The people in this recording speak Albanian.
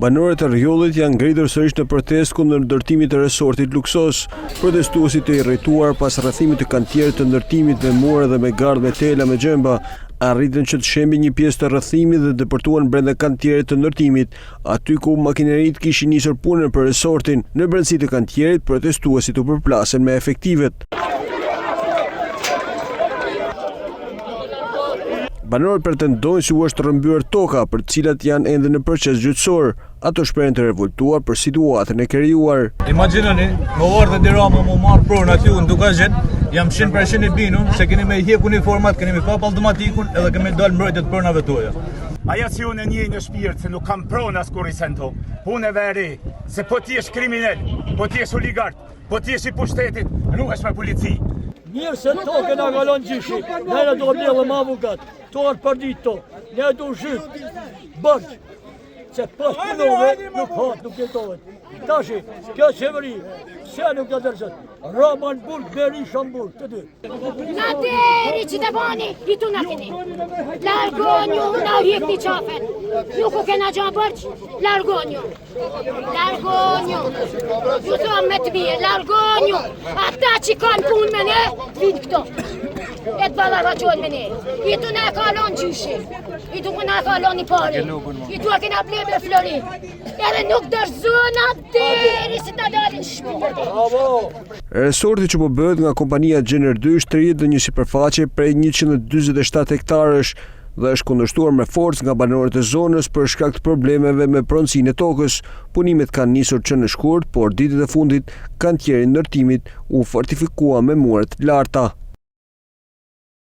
Banorët e Rjollit janë ngritur sërish në protestë kundër ndërtimit të resortit luksos. Protestuesit e irrituar pas rrethimit të kantierit të ndërtimit me mure dhe me gardh me tela me gjemba, arritën që të shembi një pjesë të rrethimit dhe deportuan brenda kantierit të ndërtimit, aty ku makineritë kishin nisur punën për resortin. Në brendësi të kantierit, protestuesit u përplasen me efektivet. Banorët pretendojnë se u është rrëmbyer toka, për të cilat janë ende në proces gjyqësor. Ato shprehen të revoltuar për situatën e krijuar. Imagjinoni, më ardhe dirama më marr pronë aty në Dukazhet, jam 100% i bindur se keni me hjek uniformat, keni me kap automatikun edhe kemi dalë mbrojtjet pronave tuaja. Aja që unë një në shpirt se nuk kam pronë as kur i sento. Punë e veri, se po ti jesh kriminal, po ti jesh oligart, po ti jesh i pushtetit, nuk është me polici. Mirë se tokë nga galon gjyshi, ne do mbjellë më avukat, torë për ditë to, ne do zhytë, bërgjë, se pas punove nuk hatë, nuk jetohet. Tashi, kjo qeveri, se nuk të dërëzët, Romanburg, Beri, Shamburg, të dy. Na deri që të bani, i tu na keni. Largonju, na hjekni qafet. Nuk u kena gja bërgjë, largonju. Largonju. Ju thom me të bje, largonju. Ata që kanë punë me ne, vinë këto. E të balaraqojnë me ne. I tu na kalon gjyshi. I tu na kalon një pari. I tu a kena ble me flori. Edhe nuk dërzona deri si të dalin shpirti. Resorti që po bëhet nga kompania Gjener 2 është të rritë dhe një sipërfaqe prej 147 hektarësh dhe është kundërshtuar me forcë nga banorët e zonës për shkak të problemeve me pronësinë e tokës. Punimet kanë nisur që në shkurt, por ditët e fundit kantieri i ndërtimit u fortifikua me mure të larta.